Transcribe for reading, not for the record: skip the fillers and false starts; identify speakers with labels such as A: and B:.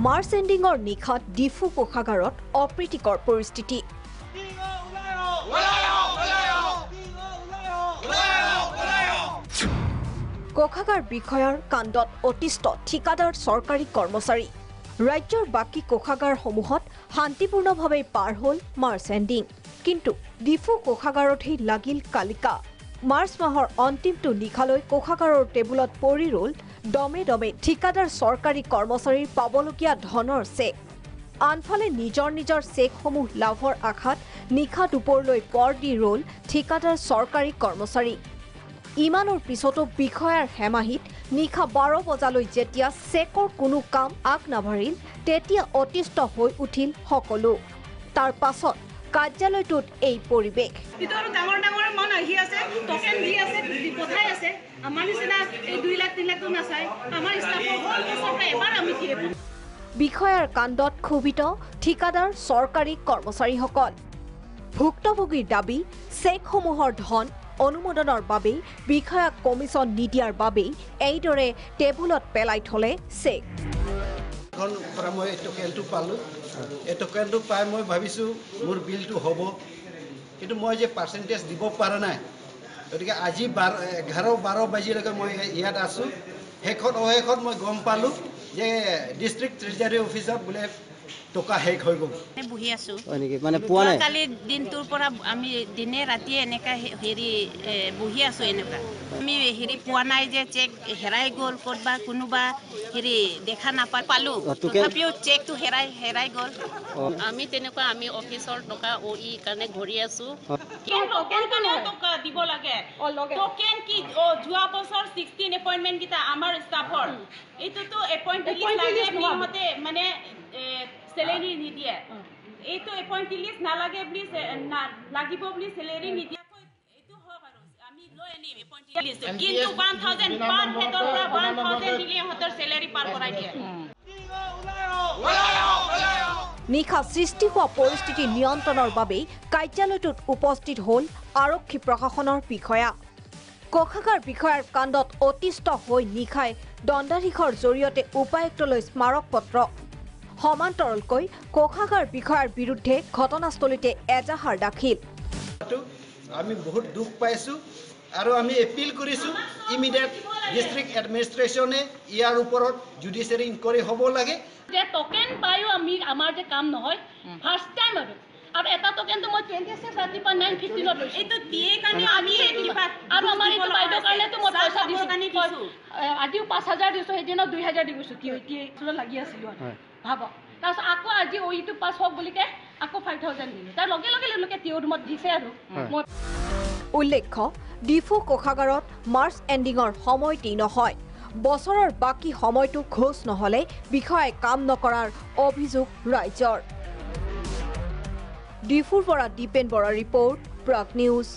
A: March এণ্ডিঙৰ নিশাত ডিফু কোষাগাৰত অপ্ৰীতিকৰ পৰিস্থিতি। কোষাগাৰ বিষয়াৰ কাণ্ডত অতিষ্ঠ ঠিকাদাৰ চৰকাৰী কৰ্মচাৰী। ৰাজ্যৰ বাকী কোষাগাৰসমূহত শান্তিপূৰ্ণভাৱে পাৰ হ'ল মাৰ্চ এণ্ডিং, কিন্তু ডিফু কোষাগাৰতহে লাগিল কালিকা। মাৰ্চ মাহৰ অন্তিমটো নিশালৈ কোষাগাৰৰ টেবুলত পৰি ৰ'ল দমে দমে ঠিকাদাৰ চৰকাৰী কৰ্মচাৰীৰ পাবলগীয়া ধনৰ চেক। আনফালে নিজৰ নিজৰ চেকসমূহ লাভৰ আশাত নিশা দুপৰলৈ পৰ দি ৰ'ল ঠিকাদাৰ চৰকাৰী কৰ্মচাৰী। ইমানৰ পিছতো বিষয়াৰ হেমাহিত নিশা 12 বজালৈ যেতিয়া চেকৰ কোনো কাম আগ নাভাৰিল, তেতিয়া অতিষ্ঠ হৈ উঠিল সকলো। তাৰ পাছত কাৰ্যালয়টোত এই পৰিৱেশ। বিষয়াৰ কাণ্ডত ক্ষোভিত ঠিকাদাৰ চৰকাৰী কৰ্মচাৰীসকল। ভুক্তভোগীৰ দাবী, চেকসমূহৰ ধন অনুমোদনৰ বাবেই বিষয়াক কমিছন নিদিয়াৰ বাবেই এইদৰে টেবুলত পেলাই থলে চেক।
B: মই টোকেনটো পালোঁ, এই টোকেনটো পাই মই ভাবিছোঁ মোৰ বিলটো হ'ব, কিন্তু মই যে পাৰ্চেণ্টেজ দিব পৰা নাই। গতিকে আজি 11-12 বাজিলৈকে মই ইয়াত আছোঁ। শেষত মই গম পালোঁ যে ডিষ্ট্ৰিক্ট ট্ৰেজাৰী অফিচত বোলে টকা শেষ হৈ গ'ল।
C: বহি আছোঁ
D: মানে পোৱা নাই।
C: কালি দিনটোৰ পৰা আমি দিনে ৰাতিয়ে এনেকা বহি আছোঁ। এনেকুৱা আমি পোৱা নাই যে চেক হেৰাই গ'ল, ক'তবা কোনোবা দেখা নাপায় পালোঁ, তথাপিও চেকটো হেৰাই গ'ল। আমি তেনেকুৱা আমি অফিচৰ টকা কাৰণে ঘূৰি আছোঁ। টকা দিব লাগে। টোকেন কি যোৱা বছৰ 16 এপইণ্টমেণ্ট কেইটা আমাৰ ষ্টাফৰ, এইটোতো এপইণ্টমেণ্ট লাগে নিয়মতে, মানে চেলেৰি নিদিয়ে। এইটো এপইণ্টমেণ্ট নালাগে বুলি লাগিব বুলি চেলেৰি নিদিয়ে। এইটো হওক আৰু আমি লৈ আনিম এপইণ্টমেণ্ট, কিন্তু 1000 পাৰ হেডৰ পৰা 1000 দিলে ইহঁতৰ চেলেৰি পাৰ কৰাই দিয়ে।
A: নিশা সৃষ্টি হোৱা পৰিস্থিতি নিয়ন্ত্ৰণৰ বাবেই কাৰ্যালয়টোত উপস্থিত হ'ল আৰক্ষী প্ৰশাসনৰ বিষয়া। কোষাগাৰ বিষয়াৰ কাণ্ডত অতিষ্ঠ হৈ নিশাই দণ্ডাধীশৰ জৰিয়তে উপায়ুক্তলৈ স্মাৰক পত্ৰ। সমান্তৰালকৈ কোষাগাৰ বিষয়াৰ বিৰুদ্ধে ঘটনাস্থলীতে এজাহাৰ দাখিল।
B: আমি বহুত দুখ পাইছোঁ আৰু আমি এপিল কৰিছোঁ ইমিডিয়েট ডিষ্ট্ৰিক্ট এডমিনিষ্ট্ৰেশ্যনে ইয়াৰ ওপৰত জুডিচিয়াৰী ইনকুৱাৰী হ'ব লাগে।
E: যে টোকেন পায়ো আমাৰ যে কাম নহয়, ফাৰ্ষ্ট টাইম আৰু এটা টোকেনটো মই 26 ৰাতিপুৱা 9:15 লৈছোঁ। এইটো দিয়ে কাৰণে আমি আৰু আমাৰ এইটো বাইদেউৰ কাৰণেতো মই পইচা দিছোঁ। আজিও 5000 দিছোঁ, সেইদিনা 2000 দি গৈছোঁ। লাগি আছিলোঁ ভাবক। তাৰপিছত আকৌ আজি ইটো পাছ হওক বুলিকে আকৌ 5000 দিলোঁ। তাৰ লগে লগে লোকে টিঅ' ৰুমত দিছে আৰু।
A: উল্লেখ্য, ডিফু কোষাগাৰত মাৰ্চ এণ্ডিঙৰ সময়তেই নহয়, বছৰৰ বাকী সময়টো ঘোষ নহ'লে বিষয়াই কাম নকৰাৰ অভিযোগ ৰাইজৰ। ডিফুৰ পৰা দীপেন বৰাৰ ৰিপৰ্ট, প্ৰাগ নিউজ।